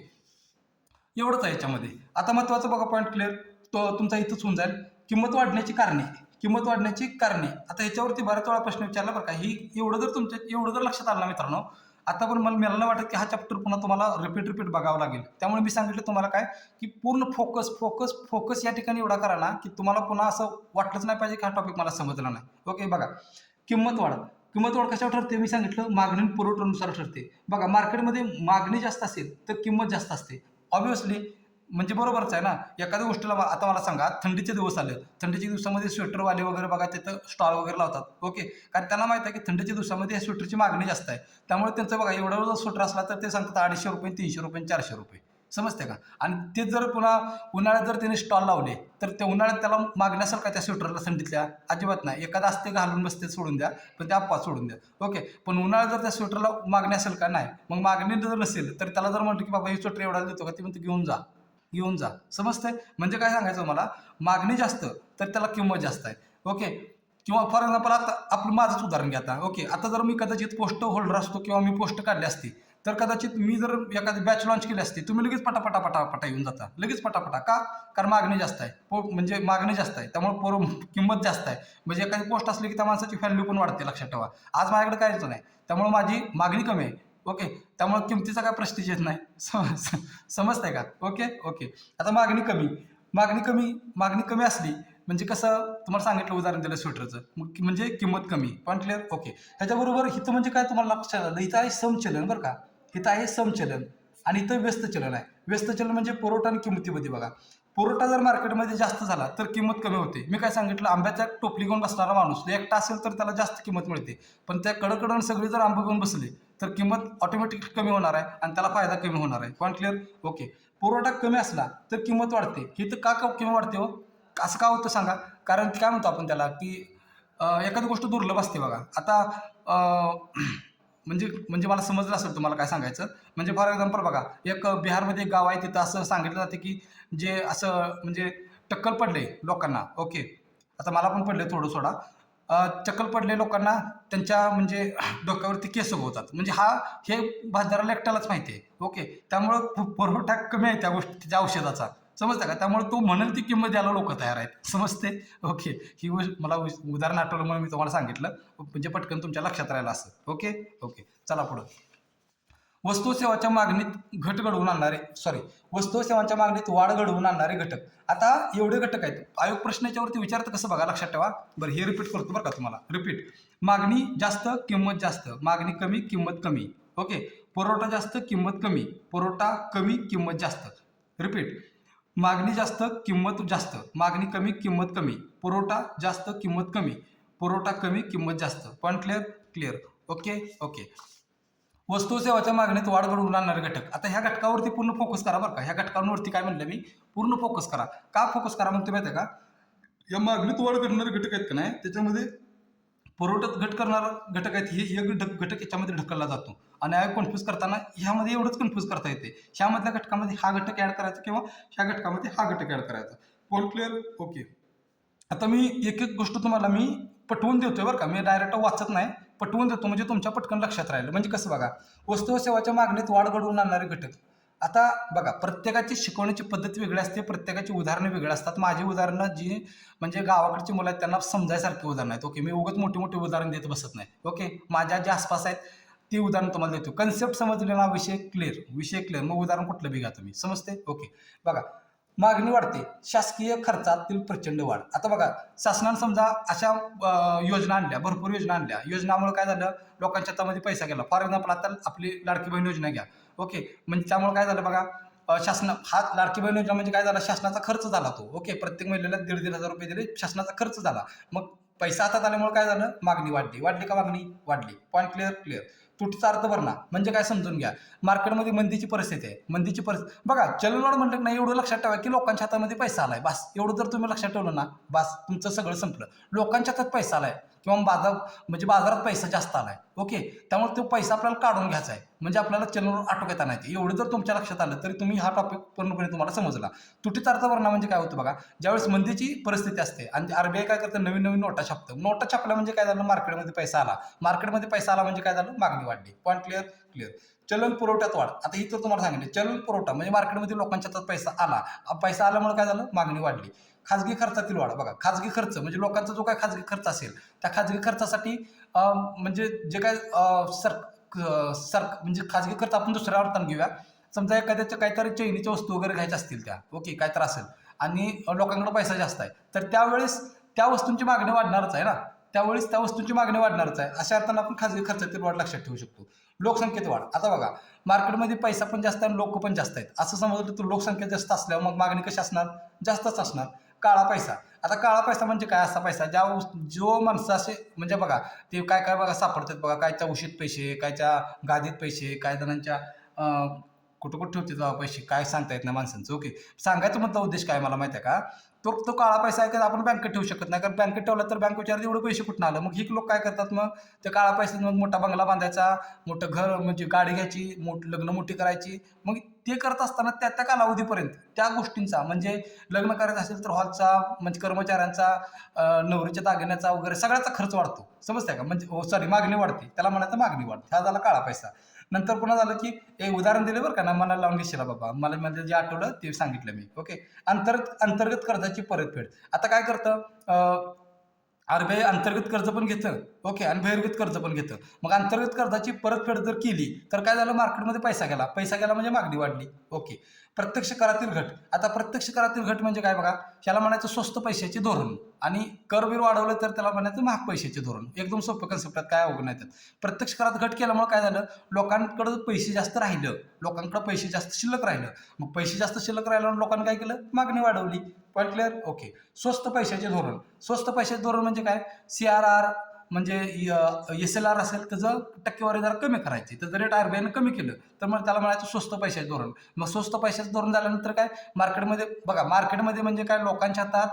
एवढंच आहे याच्यामध्ये. आता महत्वाचं बघा, पॉईंट क्लिअर. तो तुमचा इथंच होऊन जाईल. किंमत वाढण्याची कारणे. किंमत वाढण्याची कारणे. आता ह्याच्यावरती बऱ्याच वेळा प्रश्न विचारला बरं का. ही एवढं जर लक्षात आलं ना मित्रांनो, आता पण मला नाही वाटत की हा चॅप्टर पुन्हा तुम्हाला रिपीट बघावं लागेल. त्यामुळे मी सांगितलं तुम्हाला काय, की पूर्ण फोकस या ठिकाणी एवढा करा ना की तुम्हाला पुन्हा असं वाटलंच नाही पाहिजे की हा टॉपिक मला समजला नाही. ओके, बघा. किंमत वाढ कशावर ठरते? मी सांगितलं मागणी आणि पुरवठ्यानुसार ठरते. बघा मार्केटमध्ये मागणी जास्त असेल तर किंमत जास्त असते. ऑब्व्हियसली म्हणजे बरोबरच आहे ना. एखाद्या गोष्टीला आता मला सांगा, थंडीचे दिवस आले, थंडीच्या दिवसामध्ये स्वेटरवाले वगैरे बघा तिथं स्टॉल वगैरे लावतात. ओके, कारण त्यांना माहिती आहे की थंडीच्या दिवसामध्ये या स्वेटरची मागणी जास्त आहे. त्यामुळे त्यांचं बघा एवढा जर स्वेटर असला तर ते सांगतात 250 रुपये, 300 रुपये, 400 रुपये. समजते का? आणि ते जर पुन्हा उन्हाळ्यात जर त्यांनी स्टॉल लावले तर त्या उन्हाळ्यात त्याला मागणी असेल का त्या स्वेटरला थंडीतल्या? अजिबात नाही. एखादा असते घालून बसते सोडून द्या, पण त्या अपवाद सोडून द्या. ओके, पण उन्हाळ्यात जर त्या स्वेटरला मागणी असेल का? नाही. मग मागणी जर नसेल तर त्याला जर म्हटलं की बाबा ही स्वेटर एवढा देतो का, ते म्हणते घेऊन जा. समजतंय? म्हणजे काय सांगायचं मला, मागणी जास्त तर त्याला किंमत जास्त आहे. ओके, किंवा फॉर एक्झाम्पल आता आपलं माझंच उदाहरण घ्या आता. ओके, आता जर मी कदाचित पोस्ट होल्डर असतो किंवा मी पोस्ट काढली असती तर कदाचित मी जर एखादी बॅच लॉन्च केली असती, तुम्ही लगेच पटापटा येऊन जाता, लगेच पटापटा. का? कारण मागणी जास्त आहे. म्हणजे मागणी जास्त आहे त्यामुळे किंमत जास्त आहे. म्हणजे एखादी पोस्ट असली की त्या माणसाची व्हॅल्यू पण वाढते, लक्षात ठेवा. आज माझ्याकडे काहीच नाही त्यामुळे माझी मागणी कमी आहे. ओके, त्यामुळे किमतीचा काय प्रेस्टिज येत नाही. समजतंय का? ओके. आता मागणी कमी असली म्हणजे कसं, तुम्हाला सांगितलं उदाहरण दिलं स्वेटरचं, म्हणजे किंमत कमी. Point clear. ओके, ह्याच्याबरोबर इथं म्हणजे काय तुम्हाला लक्षात आलं, इथं आहे समचलन बरं का. इथं आहे समचलन आणि इथं व्यस्त चलन आहे. व्यस्त चलन म्हणजे पुरवठा आणि किंमतीमध्ये. बघा, पुरवठा जर मार्केटमध्ये जास्त झाला तर किंमत कमी होते. मी काय सांगितलं, आंब्याच्या टोपली घेऊन बसणारा माणूस एकटा असेल तर त्याला जास्त किंमत मिळते, पण त्या कडकडून सगळी जर आंबे घेऊन बसले तर किंमत ऑटोमॅटिक कमी होणार आहे आणि त्याला फायदा कमी होणार आहे. Point clear. ओके, पुरवठा कमी असला तर किंमत वाढते. ही तर का कमी वाढते हो? असं का होतं सांगा? कारण काय म्हणतो आपण त्याला, की एखादी गोष्ट दुर्लभ असते. बघा आता म्हणजे मला समजलं असेल तुम्हाला काय सांगायचं. म्हणजे फॉर एक्झाम्पल बघा, एक बिहारमध्ये एक गाव आहे, तिथं असं सांगितलं जाते की जे असं म्हणजे टक्कल पडले लोकांना. ओके, आता मला पण पडले थोडं सोडा. चक्कल पडले लोकांना त्यांच्या म्हणजे डोक्यावरती केस उगवतात. म्हणजे हे बाजाराला एकट्यालाच माहिती आहे. ओके, त्यामुळं पुरवठा कमी आहे त्या गोष्टीच्या औषधाचा. समजतं का? त्यामुळे तो म्हणेल ती किंमत द्यायला लोक तयार आहेत. समजते? ओके, ही गोष्ट मला उदाहरण आठवलं म्हणून मी तुम्हाला सांगितलं, म्हणजे पटकन तुमच्या लक्षात राहिलं असं. ओके, चला पुढं. वस्तू सेवांच्या मागणीत वाढ घडवून आणणारे घटक. आता एवढे घटक आहेत. आयोग प्रश्न याच्यावरती विचारतं कसं बघा, लक्षात ठेवा. बरं, हे रिपीट करतो बरं का तुम्हाला. रिपीट. मागणी जास्त किंमत जास्त, मागणी कमी किंमत कमी. ओके, पुरवठा जास्त किंमत कमी, पुरवठा कमी किंमत जास्त. रिपीट. मागणी जास्त किंमत जास्त, मागणी कमी किंमत कमी, पुरवठा जास्त किंमत कमी, पुरवठा कमी किंमत जास्त. Point clear. ओके. वस्तू सेवाच्या मागणीत वाढ घडवून आणणारे घटक. आता ह्या घटकावरती पूर्ण फोकस करा बरं का. ह्या घटकांवरती काय म्हणलं मी, पूर्ण फोकस करा. का फोकस करा म्हणतो माहिती आहे का? या मागणीत वाढ करणारे घटक आहेत का नाही, त्याच्यामध्ये पुरवठ्यात घट करणारा घटक आहेत, हे एक घटक याच्यामध्ये ढकलला जातो. आणि कन्फ्यूज करताना ह्यामध्ये एवढंच कन्फ्यूज करता येते, ह्यामधल्या घटकामध्ये हा घटक ऍड करायचा किंवा ह्या घटकामध्ये हा घटक ऍड करायचा. Point clear. ओके, आता मी एक गोष्ट तुम्हाला मी पटवून देतोय बरं का. मी डायरेक्ट वाचत नाही, पटवून देतो म्हणजे तुमच्या पटकन लक्षात राहील. म्हणजे कसं बघा, वस्तू व सेवाच्या मागणीत वाढ घडवून आणणारे घटक. आता बघा, प्रत्येकाची शिकवण्याची पद्धत वेगळी असते, प्रत्येकाची उदाहरणं वेगळी असतात. माझी उदाहरणं जी म्हणजे गावाकडची मुलं आहेत त्यांना समजायसारखी उदाहरणं आहेत. ओके, मी उगाच मोठी उदाहरण देत बसत नाही. ओके, माझ्या जे आसपास आहेत ती उदाहरण तुम्हाला देतो. कन्सेप्ट समजले ना, विषय क्लिअर. मग उदाहरण कुठलं बी घ्या तुम्ही, समजते? ओके. बघा, मागणी वाढते, शासकीय खर्चातील प्रचंड वाढ. आता बघा, शासनानं समजा अशा योजना आणल्या, भरपूर योजना आणल्या. योजनामुळे काय झालं, लोकांच्या हातामध्ये पैसा गेला. फॉर एक्झाम्पल आता आपली लाडकी बहीण योजना घ्या. ओके, म्हणजे त्यामुळे काय झालं बघा, हा लाडकी बहीण योजना म्हणजे काय झाला, शासनाचा खर्च झाला तो. ओके, प्रत्येक महिलेला 1,500 रुपये दिले, शासनाचा खर्च झाला. मग पैसा हातात आल्यामुळे काय झालं, मागणी वाढली का मागणी वाढली. Point clear. तुटीचा अर्थ भरणा म्हणजे काय समजून घ्या. मार्केटमध्ये मंदीची परिस्थिती आहे. बघा, चलनवाढ म्हटलं नाही, एवढं लक्षात ठेवा की लोकांच्या हातामध्ये पैसा आलाय. बस एवढं जर तुम्ही लक्षात ठेवलं ना, बस तुमचं सगळं संपलं. लोकांच्या हातात पैसा आलाय किंवा बाजारात पैसा जास्त आलाय. ओके, त्यामुळे तो पैसा आपल्याला काढून घ्यायचा आहे, म्हणजे आपल्याला चलनवाढ आटोक्यात आणायची. एवढं जर तुमच्या लक्षात आलं तरी तुम्ही हा टॉपिक पूर्णपणे तुम्हाला समजला. तुटीचा अर्थ भरणा म्हणजे काय होतं बघा, ज्यावेळेस मंदीची परिस्थिती असते आणि आरबीआय काय करतं, नवीन नोटा छापतं. नोटा छापल्या म्हणजे काय झालं, मार्केटमध्ये पैसा आला म्हणजे काय झालं, मागणी वाढली. Point clear. चलन पुरवठ्यात वाढ. आता ही तर तुम्हाला सांगितले, चलन पुरवठा म्हणजे मार्केटमध्ये लोकांच्या हातात पैसा आल्यामुळे काय झालं, मागणी वाढली. खाजगी खर्चातील वाढ. बघा, खाजगी खर्च म्हणजे लोकांचा जो काय खाजगी खर्च असेल, त्या खाजगी खर्चासाठी म्हणजे जे काय म्हणजे खाजगी खर्च आपण दुसऱ्या अर्थानं घेऊया. समजा एखाद्याच्या काहीतरी चैनीच्या वस्तू वगैरे घ्यायच्या असतील त्या, ओके, काय तर असेल आणि लोकांकडे पैसा जास्त आहे, तर त्यावेळेस त्या वस्तूंची मागणी वाढणारच आहे ना. अशा अर्थानं आपण खाजगी खर्चातील वाढ लक्षात ठेवू शकतो. लोकसंख्येत वाढ. आता बघा, मार्केटमध्ये पैसा पण जास्त आहे आणि लोक पण जास्त आहेत असं समजलं तर लोकसंख्या जास्त असल्यावर मग मागणी कशी असणार, जास्तच असणार. काळा पैसा. आता काळा पैसा म्हणजे काय, असा पैसा जो माणसं असे म्हणजे बघा, ते काय बघा सापडतात बघा, कायच्या उशीत पैसे, कायच्या गादीत पैसे, काय जणांच्या कुठं ठेवते जावा पैसे, काय सांगता येत नाही माणसांचं. ओके, सांगायचं म्हटलं उद्देश काय मला माहिती आहे का, तो काळा पैसा आहे का आपण बँकेत ठेवू शकत नाही, कारण बँकेत ठेवला तर बँक विचारते एवढे पैसे कुठून आलं. मग ही लोक काय करतात, मग त्या काळा पैशात मग मोठा बंगला बांधायचा, मोठं घर म्हणजे गाडी घ्यायची, लग्न मोठी करायची. मग ते करत असताना त्या कालावधीपर्यंत त्या गोष्टींचा म्हणजे लग्न करायचं असेल तर हॉलचा म्हणजे कर्मचाऱ्यांचा, नवरीच्या दागिन्याचा वगैरे सगळ्याचा खर्च वाढतो. समजतंय का, म्हणजे मागणी वाढते, त्याला म्हणायचं मागणी वाढते. हा झाला काळा पैसा. नंतर पुन्हा झालं की एक उदाहरण दिले बरं का ना, मला लावून घेशील बाबा, मला म्हणजे जे आठवलं ते सांगितलं मी. ओके, अंतर्गत कर्जाची परतफेड. आता काय करतं, आरबीआय अंतर्गत कर्ज पण घेतं, ओके, आणि बहिर्गत कर्ज पण घेतं. मग अंतर्गत कर्जाची परतफेड जर केली तर काय झालं, मार्केटमध्ये पैसा गेला म्हणजे मागणी वाढली. ओके, प्रत्यक्ष करातील घट. आता प्रत्यक्ष करातील घट म्हणजे काय बघा, त्याला म्हणायचं स्वस्त पैशाचे धोरण, आणि करवीर वाढवलं तर त्याला म्हणायचं महाग पैशाचे धोरण. एकदम सोपं कन्सेप्ट काय अवघड नाही. प्रत्यक्ष करात घट केल्यामुळे काय झालं, लोकांकडे पैसे जास्त शिल्लक राहिलं. मग पैसे जास्त शिल्लक राहिल्यावर लोकांनी काय केलं, मागणी वाढवली. Point clear. ओके, स्वस्त पैशाचे धोरण म्हणजे काय, CRR म्हणजे SLR असेल त्याचं टक्केवारी जरा कमी करायची, त्याचं रेट आरबीआयनं कमी केलं तर मग त्याला म्हणायचं स्वस्त पैशाचे धोरण. मग स्वस्त पैशाचं धोरण झाल्यानंतर काय, मार्केटमध्ये म्हणजे काय, लोकांच्या हातात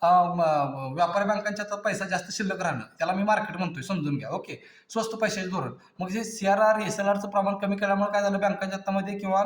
व्यापारी बँकांच्या हातात पैसा जास्त शिल्लक राहणं, त्याला मी मार्केट म्हणतोय, समजून घ्या. ओके, स्वस्त पैशाचे धोरण. मग जे CRR SLRचं प्रमाण कमी केल्यामुळे काय झालं, बँकांच्या हातामध्ये किंवा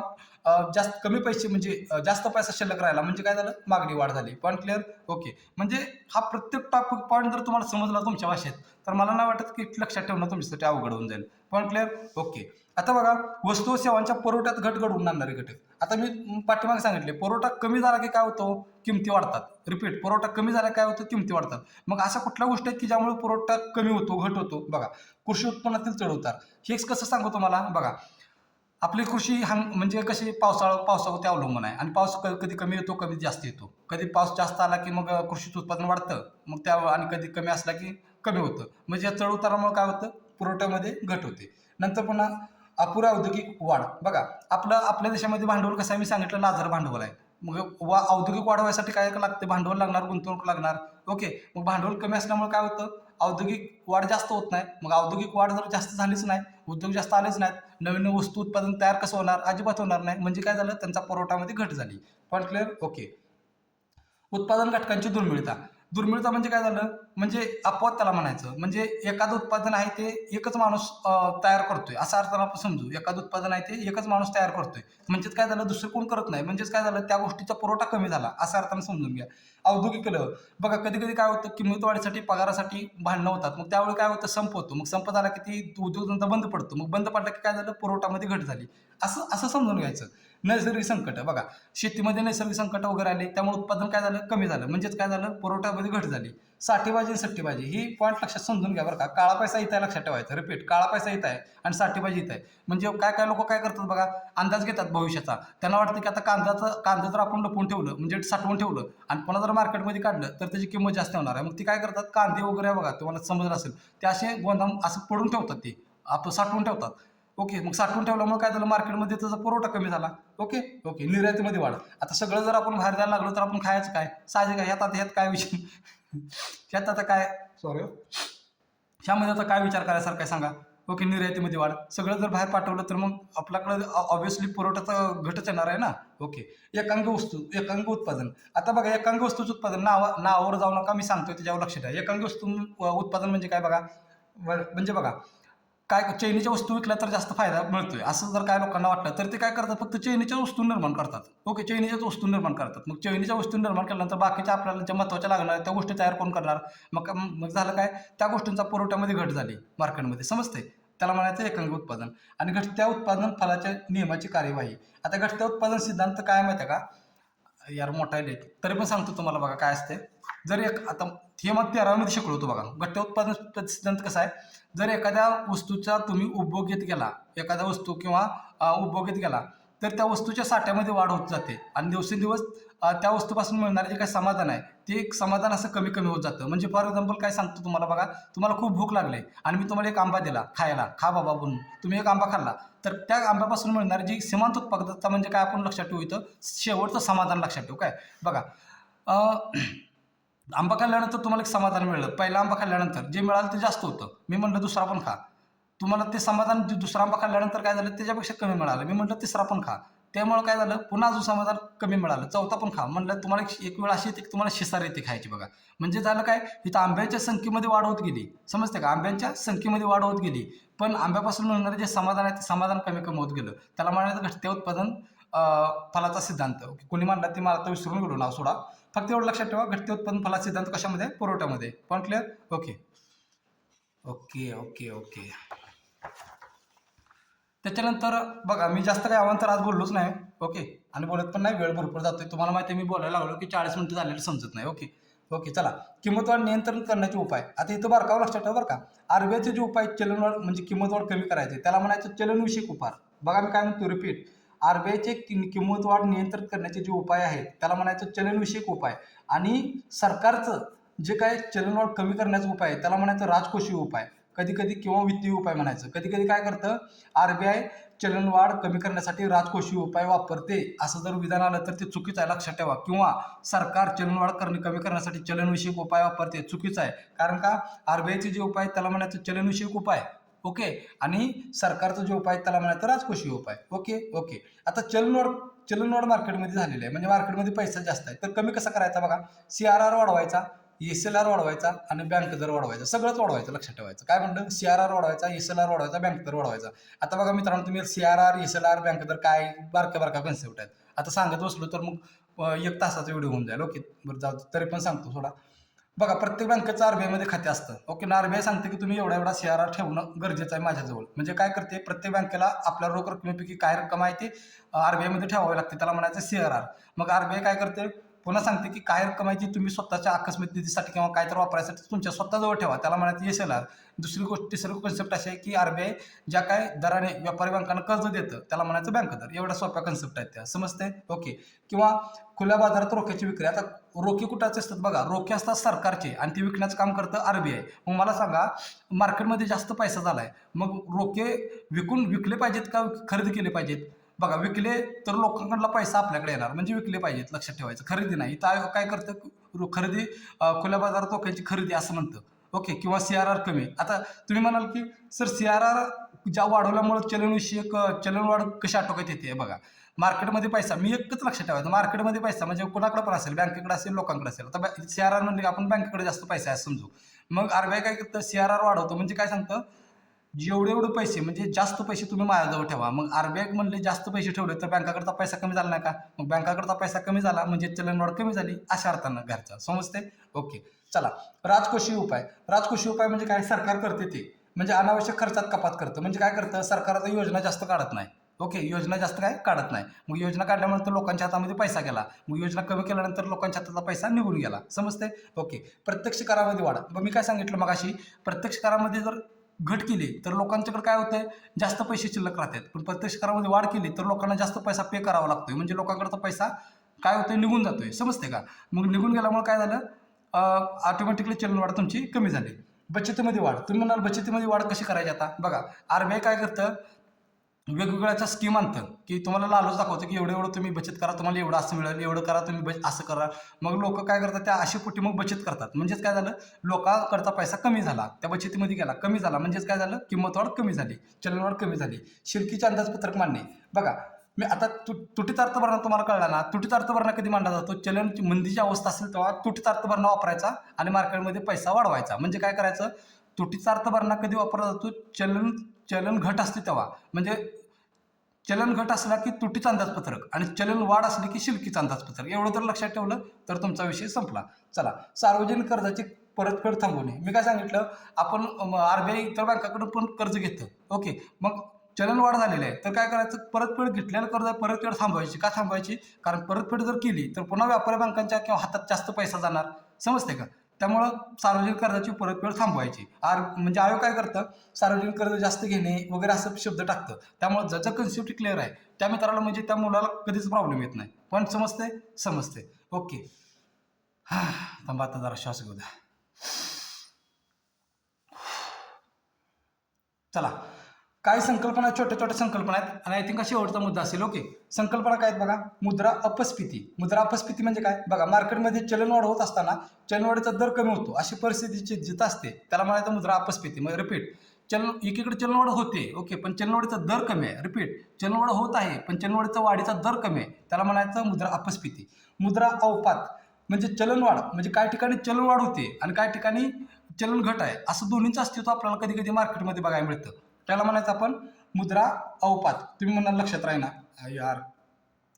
जास्त कमी पैसे म्हणजे जास्त पैसा शिल्लक राहिला म्हणजे काय झालं, मागणी वाढ झाली. Point clear. ओके, म्हणजे हा प्रत्येक टॉपिक पॉईंट जर तुम्हाला समजला तुमच्या भाषेत तर मला नाही वाटत की लक्षात ठेवणं तुमच्यासाठी अवघड होऊन जाईल. Point clear. ओके, आता बघा, वस्तू व सेवांच्या पुरवठ्यात घट घडवून आणणारे घटक. आता मी पाठीमागे सांगितले, पुरवठा कमी झाला की काय होतो, किमती वाढतात. रिपीट, पुरवठा कमी झाला काय होतं, किमती वाढतात. मग अशा कुठल्या गोष्टी आहेत की ज्यामुळे पुरवठा कमी होतो, घट होतो. बघा, कृषी उत्पन्नातील चढउतार. हे कसं सांगू तुम्हाला. बघा, आपली कृषी म्हणजे कशी पावसावरती अवलंबून आहे, आणि पाऊस कधी कमी येतो, कधी जास्त येतो. कधी पाऊस जास्त आला की मग कृषीचं उत्पादन वाढतं, मग आणि कधी कमी असला की कमी होतं. म्हणजे या चढउतारामुळे काय होतं, पुरवठ्यामध्ये घट होते. नंतर पुन्हा अपुरा औद्योगिक वाढ. बघा, आपल्या देशामध्ये भांडवल कसं आहे, मी सांगितलं लाजर भांडवल आहे. मग औद्योगिक वाढ व्हायसाठी काय लागते, भांडवल लागणार, गुंतवणूक लागणार. ओके, मग भांडवल कमी असल्यामुळे काय होतं, औद्योगिक वाढ जास्त होत नाही. मग औद्योगिक वाढ जर जास्त झालीच नाही, उद्योग जास्त आलेच नाहीत, नवीन वस्तू उत्पादन तयार कसं होणार, अजिबात होणार नाही. म्हणजे काय झालं, त्यांचा पुरवठ्यामध्ये घट झाली. Point clear. ओके, उत्पादन घटकांची दुर्मिळता म्हणजे काय झालं, म्हणजे अपवाद त्याला म्हणायचं. म्हणजे एखादं उत्पादन आहे ते एकच माणूस तयार करतोय, असा अर्थानं आपण समजू. एखादं उत्पादन आहे ते एकच माणूस तयार करतोय म्हणजेच काय झालं, दुसरं कोण करत नाही, म्हणजेच काय झालं, त्या गोष्टीचा पुरवठा कमी झाला, असा अर्थानं समजून घ्या. औद्योगिक कलह. बघा, कधी कधी काय होतं, किंमत वाढीसाठी पगारासाठी भांडणं होतात. मग त्यावेळी काय होतं, संप होतो. मग संप झाला की ती उद्योगधंदा बंद पडतो. मग बंद पडला की काय झालं, पुरवठ्यामध्ये घट झाली. असं समजून घ्यायचं. नैसर्गिक संकट बघा, शेतीमध्ये नैसर्गिक संकट वगैरे आले त्यामुळे उत्पादन काय झालं, कमी झालं. म्हणजेच काय झालं, पुरवठ्यामध्ये घट झाली. साठेबाजी आणि सट्टेबाजी ही पॉईंट लक्षात समजून घ्या बरं का. काळा पैसा इथं आहे लक्षात ठेवायचं. रिपीट, काळा पैसा इथं आहे आणि साठेबाजी इथं आहे. म्हणजे काय काय लोक काय करतात बघा, अंदाज घेतात भविष्याचा. त्यांना वाटतं की आता कांदा जर आपण लपवून ठेवलं म्हणजे साठवून ठेवलं आणि पुन्हा जर मार्केटमध्ये काढलं तर त्याची किंमत जास्त होणार आहे. मग ती काय करतात, कांदे वगैरे बघा तुम्हाला समजलं असेल, ते असे गोंदाम असं पडून ठेवतात, ते आपण साठवून ठेवतात. ओके, मग साठवून ठेवल्यामुळे काय झालं, मार्केटमध्ये त्याचा पुरवठा कमी झाला. ओके ओके, निर्यातीमध्ये वाढ. आता सगळं जर आपण बाहेर द्यायला लागलो तर आपण खायचं काय, साहजिक आहे. ह्यात काय विषय ह्यात आता काय, सॉरी, ह्यामध्ये आता काय विचार करायसारखं आहे सांगा. ओके, निर्यातीमध्ये वाढ. सगळं जर बाहेर पाठवलं तर मग आपल्याकडे ऑब्व्हियसली पुरवठ्याचा घटच येणार आहे ना. ओके, एकांगी वस्तू, एकांगी उत्पादन. आता बघा, एकांगी वस्तूचं उत्पादन नावावर जाऊ नका, मी सांगतोय त्याच्यावर लक्ष द्या. एकांगी वस्तू उत्पादन म्हणजे काय बघा, म्हणजे बघा काय, चैनीच्या वस्तू विकल्या तर जास्त फायदा मिळतोय असं जर काय लोकांना वाटलं तर ते काय करतात, फक्त चैनीच्या वस्तू निर्माण करतात. ओके, चैनीच्याच वस्तू निर्माण करतात. मग चैनीच्या वस्तू निर्माण केल्यानंतर बाकीच्या आपल्याला ज्या महत्त्वाच्या लागणार त्या गोष्टी तयार कोण करणार. मग झालं काय, त्या गोष्टींचा पुरवठ्यामध्ये घट झाली मार्केटमध्ये, समजते. त्याला म्हणायचं एकांगी उत्पादन. आणि घटत्या उत्पादन फलाच्या नियमाची कार्यवाही. आता घटत्या उत्पादन सिद्धांत काय माहिती आहे का यार, मोठा आहे तरी पण सांगतो तुम्हाला बघा काय असते. जर एक आता हे मग 13मध्ये शिकलो होतो बघा. घटत्या उत्पादन सिद्धांत कसा आहे, जर एखाद्या वस्तूचा तुम्ही उपभोग घेत गेला, एखाद्या वस्तू किंवा उपभोग घेत गेला तर त्या वस्तूच्या साठ्यामध्ये वाढ होत जाते आणि दिवसेंदिवस त्या वस्तूपासून मिळणारे जे काही समाधान आहे ते एक समाधान असं कमी कमी होत जातं. म्हणजे फॉर एक्झाम्पल काय सांगतो तुम्हाला बघा, तुम्हाला खूप भूक लागली आणि मी तुम्हाला एक आंबा दिला खायला, खा बाबा म्हणून तुम्ही एक आंबा खाल्ला, तर त्या आंब्यापासून मिळणारी जी सीमांत उत्पादकता म्हणजे काय आपण लक्षात ठेवू, इथं शेवटचं समाधान लक्षात ठेवू. काय बघा, आंबा खाल्ल्यानंतर तुम्हाला एक समाधान मिळलं. पहिला आंबा खाल्ल्यानंतर जे मिळालं ते जास्त होतं. मी म्हटलं दुसरा पण खा, तुम्हाला ते समाधान दुसरा आंबा खाल्ल्यानंतर काय झालं, त्याच्यापेक्षा कमी मिळालं. मी म्हटलं तिसरा पण खा, त्यामुळे काय झालं, पुन्हा अजून समाधान कमी मिळालं. चौथा पण खा म्हटलं, तुम्हाला एक वेळ अशी येते की तुम्हाला शिसार येते खायची बघा. म्हणजे झालं काय, इथं आंब्याच्या संख्येमध्ये वाढ होत गेली, समजते का, आंब्यांच्या संख्येमध्ये वाढ होत गेली, पण आंब्यापासून मिळणारे जे समाधान आहे ते समाधान कमी कमी होत गेलं. त्याला म्हणायचं घटत्या उत्पादन फलाचा सिद्धांत. कोणी म्हणला ते मला आता विसरून गेलो नाव, सोडा. फक्त एवढं लक्षात ठेवा, घटते उत्पादन फलाचा सिद्धांत कशामध्ये, पुरवठ्यामध्ये. पण clear. Okay okay okay okay. त्याच्यानंतर बघा, मी जास्त काही अवांतर आज बोललोच नाही. ओके, आणि बोलत पण नाही, वेळ भरपूर जातोय. तुम्हाला माहिती आहे मी बोलायला लागलो की 40 मिनिटं झालेलं समजत नाही. ओके ओके, चला. किंमतवाढ नियंत्रण करण्याचे उपाय. आता इथं बारकावं लक्षात ठेवा बरं का. आरबीआयचे जे उपाय चलनवाढ म्हणजे किंमतवाढ कमी करायचे त्याला म्हणायचं चलनविषयक उपाय. बघा मी काय म्हणतो, रिपीट. आरबीआयचे किंमतवाढ नियंत्रित करण्याचे जे उपाय आहेत त्याला म्हणायचं चलनविषयक उपाय. आणि सरकारचं जे काय चलनवाढ कमी करण्याचा उपाय आहे त्याला म्हणायचं राजकोषीय उपाय कधी कधी, किंवा वित्तीय उपाय म्हणायचं. कधी कधी काय करतं आरबीआय, चलनवाढ कमी करण्यासाठी राजकोषीय उपाय वापरते असं जर विधान आलं तर ते चुकीचं आहे, लक्षात ठेवा. किंवा सरकार चलनवाढ कमी करण्यासाठी चलनविषयक उपाय वापरते, चुकीचं आहे. कारण का, आरबीआयचे जे उपाय त्याला म्हणायचं चलनविषयक उपाय. ओके, आणि सरकारचा जो उपाय त्याला म्हणायचं राजकोषीय उपाय. Okay okay. आता चलनवाढ मार्केटमध्ये झालेली आहे, म्हणजे मार्केटमध्ये पैसा जास्त आहे, तर कमी कसा करायचा बघा. CRR वाढवायचा, SLR वाढवायचा आणि बँक दर वाढवायचा, सगळंच वाढवायचं, लक्षात ठेवायचं. काय म्हणतं, CRR वाढवायचा, SLR वाढवायचा, बँक दर वाढवायचा. आता बघा मित्रांनो, तुम्ही CRR, SLR, बँक दर काय बारक्या बारक्या कन्सेप्ट आहेत. आता सांगत बसलो तर मग 1 तासाचा व्हिडिओ होऊन जाईल. ओके, बरं जाऊ, तरी पण सांगतो थोडा. बघा, प्रत्येक बँकेचं आरबीआयमध्ये खाते असतं. ओके ना, आरबीआय सांगते की तुम्ही एवढा CRR ठेवणं गरजेचं आहे माझ्याजवळ. म्हणजे काय करते, प्रत्येक बँकेला आपल्या रोख रकमेपैकी काय रक्कम आहे ते आरबीआयमध्ये ठेवावी लागते, त्याला म्हणायचं CRR. मग आरबीआय काय करते, पुन्हा सांगते की काय रक्कम आहे ती तुम्ही स्वतःच्या आकस्मिक निधीसाठी किंवा काय तर वापरायसाठी तुमच्या स्वतःजवळ ठेवा, त्याला म्हणायचं SLR. दुसरी गोष्ट, तिसरी कन्सेप्ट अशी आहे की आरबीआय ज्या काय दराने व्यापारी बँकांना कर्ज देतं त्याला म्हणायचं बँक दर. एवढ्या सोप्या कन्सेप्ट आहेत त्या, समजते. ओके, किंवा खुल्या बाजारात रोख्याची विक्री. आता रोखे कुठाचे असतात बघा, रोखे असतात सरकारचे आणि ते विकण्याचं काम करतं आरबीआय. मग मला सांगा, मार्केटमध्ये जास्त पैसा झालाय, मग रोखे विकले पाहिजेत का खरेदी केले पाहिजेत. बघा, विकले तर लोकांकडला पैसा आपल्याकडे येणार, म्हणजे विकले पाहिजेत, लक्षात ठेवायचं. खरेदी नाही, काय करतं खरेदी, खुल्या बाजारात रोख्यांची खरेदी असं म्हणतं. ओके, किंवा CRR कमी. आता तुम्ही म्हणाल की सर CRR ज्या वाढवल्यामुळे चलनवाढ कशी आटोक्यात येते. बघा, मार्केटमध्ये पैसा, मी एकच लक्षात ठेवायचं, मार्केटमध्ये पैसा म्हणजे कोणाकडे पण असेल, बँकेकडे असेल, लोकांकडे असेल. आता CRR म्हणजे आपण बँकेकडे जास्त पैसा आहे समजू. मग आरबीआय काय करतं, CRR वाढवतं, म्हणजे काय सांगतं, जेवढे पैसे म्हणजे जास्त पैसे तुम्ही माझ्याजवळ ठेवा. मग आरबीआय म्हणले जास्त पैसे ठेवले तर बँकाकडचा पैसा कमी झाला नाही का, मग बँकाकडचा पैसा कमी झाला म्हणजे चलनवाढ कमी झाली, अशा अर्थानं घरचा, समजते. ओके, चला. राजकोषीय उपाय. राजकोषीय उपाय म्हणजे काय, सरकार करते ते, म्हणजे अनावश्यक खर्चात कपात करतं. म्हणजे काय करतं, सरकार आता योजना जास्त काढत नाही. ओके, योजना जास्त काय काढत नाही. मग योजना काढल्यानंतर लोकांच्या हातामध्ये पैसा गेला. मग योजना कमी केल्यानंतर लोकांच्या हातातला पैसा निघून गेला. समजते? ओके. प्रत्यक्ष करामध्ये वाढ. मग मी काय सांगितलं मगाशी, प्रत्यक्ष करामध्ये जर घट केली तर लोकांच्याकडे काय होतंय, जास्त पैसे शिल्लक राहतात. पण प्रत्यक्ष करामध्ये वाढ केली तर लोकांना जास्त पैसा पे करावा लागतोय. म्हणजे लोकांकडचा पैसा काय होतोय, निघून जातोय. समजते का? मग निघून गेल्यामुळे काय झालं, ऑटोमॅटिकली चलनवाढ तुमची कमी झाली. बचतीमध्ये वाढ. तुम्ही म्हणाल बचतीमध्ये वाढ कशी करायची? आता बघा, आरबीआय काय करतं, वेगवेगळ्याच्या स्कीम आणतं की तुम्हाला लालच दाखवतं की एवढं एवढं तुम्ही बचत करा, तुम्हाला एवढं असं मिळेल, एवढं करा तुम्ही असं करा. मग लोक काय करतात, त्या आशेपोटी मग बचत करतात. म्हणजेच काय झालं, लोकांकडचा पैसा कमी झाला, त्या बचतीमध्ये गेला, कमी झाला. म्हणजेच काय झालं, किंमत वाढ कमी झाली, चलनवाढ कमी झाली. शिल्लकीचे अंदाजपत्रक मांडणे. बघा, मी आता तुटीचा अर्थभरणा तुम्हाला कळला ना. तुटीचा अर्थभरणा कधी मांडला जातो, चलन मंदीची अवस्था असेल तेव्हा तुटीचा अर्थभरणा वापरायचा आणि मार्केटमध्ये पैसा वाढवायचा. म्हणजे काय करायचं, तुटीचा अर्थभरणा कधी वापरला जातो, चलन घट असते तेव्हा. म्हणजे चलन घट असला की तुटीचं अंदाजपत्रक आणि चलन वाढ असली की शिल्लकीचं अंदाजपत्रक. एवढं जर लक्षात ठेवलं तर तुमचा विषय संपला. चला, सार्वजनिक कर्जाची परतफेड थांबवणे. मी काय सांगितलं, आपण आरबीआय इतर बँकाकडून पण कर्ज घेतं. ओके, मग चलन वाढ झालेलं आहे तर काय करायचं, परतफेड घेतलेलं कर्ज परतफेड थांबवायची. का थांबवायची? कारण परतफेड जर केली तर पुन्हा व्यापारी बँकांच्या किंवा हातात जास्त पैसा जाणार. समजते का? त्यामुळं सार्वजनिक कर्जाची परतफेड थांबवायची. म्हणजे आयोग काय करतं, सार्वजनिक कर्ज जास्त घेणे वगैरे असं शब्द टाकतं. त्यामुळे ज्याचा कन्सेप्ट क्लिअर आहे त्या मित्राला, म्हणजे त्या मुलाला कधीच प्रॉब्लेम येत नाही. पण समजते. ओके. थांबा, आता जरा श्वास घेऊ द्या. चला, काही संकल्पना, छोट्या छोट्या संकल्पना आहेत आणि आय थिंक शेवटचा मुद्दा असेल. ओके, संकल्पना काय आहेत बघा. मुद्रा अपस्फीती. मुद्रा अपस्फीती म्हणजे काय बघा, मार्केटमध्ये चलनवाढ होत असताना चलनवाढीचा दर कमी होतो अशी परिस्थिती जिथं असते त्याला म्हणायचं मुद्रा अपस्फीती. मग रिपीट, एकीकडे चलनवाढ होते, ओके, पण चलनवाढीचा दर कमी आहे. रिपीट, चलनवाढ होत आहे पण चलनवाढीचा वाढीचा दर कमी आहे, त्याला म्हणायचं मुद्रा अपस्फीती. मुद्रा अवपात म्हणजे चलनवाढ, म्हणजे काही ठिकाणी चलनवाढ होते आणि काही ठिकाणी चलन घट आहे, असं दोन्हीचं अस्तित्व आपल्याला कधी कधी मार्केटमध्ये बघायला मिळतं. त्याला म्हणायचं आपण मुद्रा अवपात. तुम्ही म्हणाल लक्षात राही ना यार,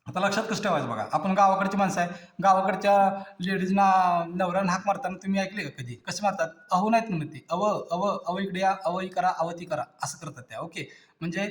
आता लक्षात कसं ठेवायचं बघा. आपण गावाकडची माणसं आहे, गावाकडच्या लेडीजना नवऱ्यानं हाक मारताना तुम्ही ऐकले का कधी? कसं मारतात? अहो नाहीत म्हणत ते, अव इकडे या, अवई करा, अवती करा, असं करतात त्या. ओके, म्हणजे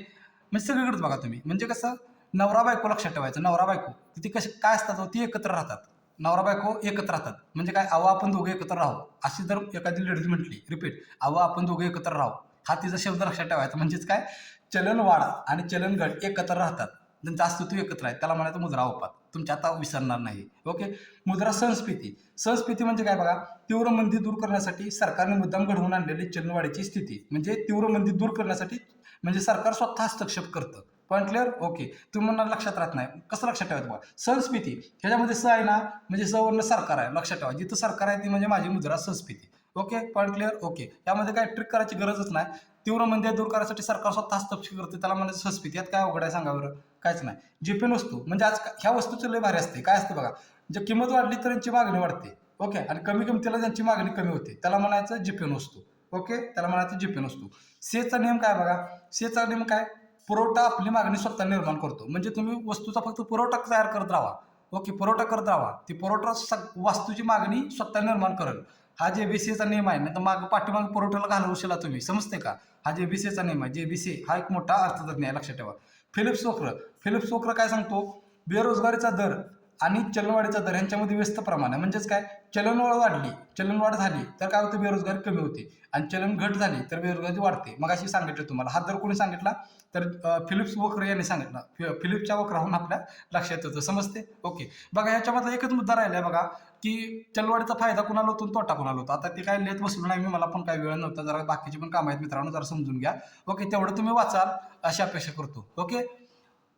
सगळीकडेच बघा तुम्ही. म्हणजे कसं, नवरा बायको लक्षात ठेवायचं. नवरा बायको ती कशी काय असतात, ती एकत्र राहतात. नवरा बायको एकत्र राहतात. म्हणजे काय, अव आपण दोघे एकत्र राहू, अशी जर एखादी लेडीज म्हटली, रिपीट, अव आपण दोघे एकत्र राहू, हा तिचा शब्द लक्षात ठेवायचा. म्हणजेच काय, चलन वाढ आणि चलन घट एकत्र राहतात, त्यांचं अस्तित्व एकत्र आहे, त्याला म्हणायचं मुद्रा अवपात. तुमच्या आता विसरणार नाही. ओके. मुद्रा संस्फीती. संस्फीती म्हणजे काय बघा, तीव्र मंदी दूर करण्यासाठी सरकारने मुद्दाम घडवून आणलेली चलनवाढीची स्थिती. म्हणजे तीव्र मंदी दूर करण्यासाठी म्हणजे सरकार स्वतः हस्तक्षेप करतं. Point clear? ओके. तुम्हाला लक्षात राहत नाही, कसं लक्षात ठेवायचं बघा. संस्फीती ह्याच्यामध्ये स आहे ना, म्हणजे स वर्ण सरकार आहे, लक्षात ठेवा. जिथं सरकार आहे ती म्हणजे माझी मुद्रा संस्फीती. Okay, point clear? ओके. यामध्ये काय ट्रिक करायची गरजच नाही. तीव्र मंदी दूर करण्यासाठी सरकार स्वतः हस्तक्षेप करते, त्याला म्हणायचं संस्फीती. यात काय अवघड आहे सांगा बरं? काहीच नाही. जीपीएन वस्तू म्हणजे आज ह्या वस्तूचं लय भारी असते. काय असते बघा, जर किंमत वाढली तर यांची मागणी वाढते, ओके, आणि कमी किमतीला त्यांची मागणी कमी होते, त्याला म्हणायचं जीपीएन वस्तू. ओके, त्याला म्हणायचं जीपीएन वस्तू. सेचा नियम काय बघा, सेचा नियम काय, पुरवठा आपली मागणी स्वतः निर्माण करतो. म्हणजे तुम्ही वस्तूचा फक्त पुरवठा तयार करत राहा, ओके, पुरवठा करत राहा, ती पुरवठा वस्तूची मागणी स्वतः निर्माण करेल. हा जेबीसीचा नियम आहे. नाही तर माग पाठीमाग पुरवठ्याला घालवशीला तुम्ही, समजते का? हा जेबीसीचा नियम आहे. जेबीसी हा एक मोठा अर्थतज्ञ आहे, लक्षात ठेवा. फिलिप्स वक्र काय सांगतो, बेरोजगारीचा दर आणि चलनवाढीचा दर यांच्यामध्ये व्यस्त प्रमाण आहे. म्हणजेच काय, चलनवाढ झाली तर काय होतं, बेरोजगारी कमी होते, आणि चलन घट झाली तर बेरोजगारी वाढते. मग अशी सांगितलं तुम्हाला. हा दर कोणी सांगितला तर फिलिप्स वक्र यांनी सांगितला. फिलिप्सच्या वक्राहून आपल्या लक्षात येतं, समजते? ओके. बघा, ह्याच्यामध्ये एकच मुद्दा राहिला बघा, की चलनवाढीचा फायदा कोणाला होतो, तोटा कोणाला होता. आता ते काय लिहित बसलो नाही मी, मला पण काही वेळ नव्हता, जरा बाकीचे पण काम आहेत मित्रांनो, जरा समजून घ्या. ओके, तेवढं तुम्ही वाचाल अशी अपेक्षा करतो. ओके.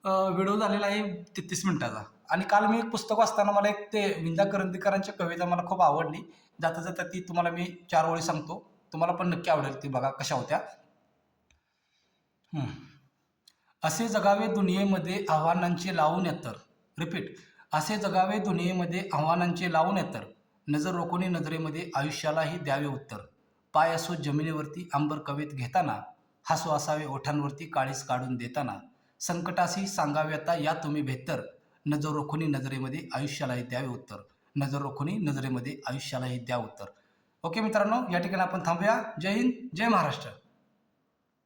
व्हिडिओ झालेला आहे 33 मिनिटाचा. आणि काल मी एक पुस्तक वाचताना मला एक ते विंदा करंदीकरांची कविता मला खूप आवडली. जाता जाता ती तुम्हाला मी 4 ओळी सांगतो, तुम्हाला पण नक्की आवडेल ती. बघा कशा होत्या. असे जगावे दुनियेमध्ये आव्हानांचे लावून येतर. रिपीट, असे जगावे दुनियेमध्ये आव्हानांचे लावून येतर. नजर रोखोनी नजरेमध्ये आयुष्यालाही द्यावे उत्तर. पाय असो जमिनीवरती अंबर कवेत घेताना. हसू असावे ओठांवरती काळीस काढून देताना. संकटाशी सांगावे आता या तुम्ही बेहतर. नजर रोखोनी नजरेमध्ये आयुष्यालाही द्यावे उत्तर. नजर रोखोनी नजरेमध्ये आयुष्यालाही द्या उत्तर. ओके मित्रांनो, या ठिकाणी आपण थांबूया. जय हिंद, जय महाराष्ट्र.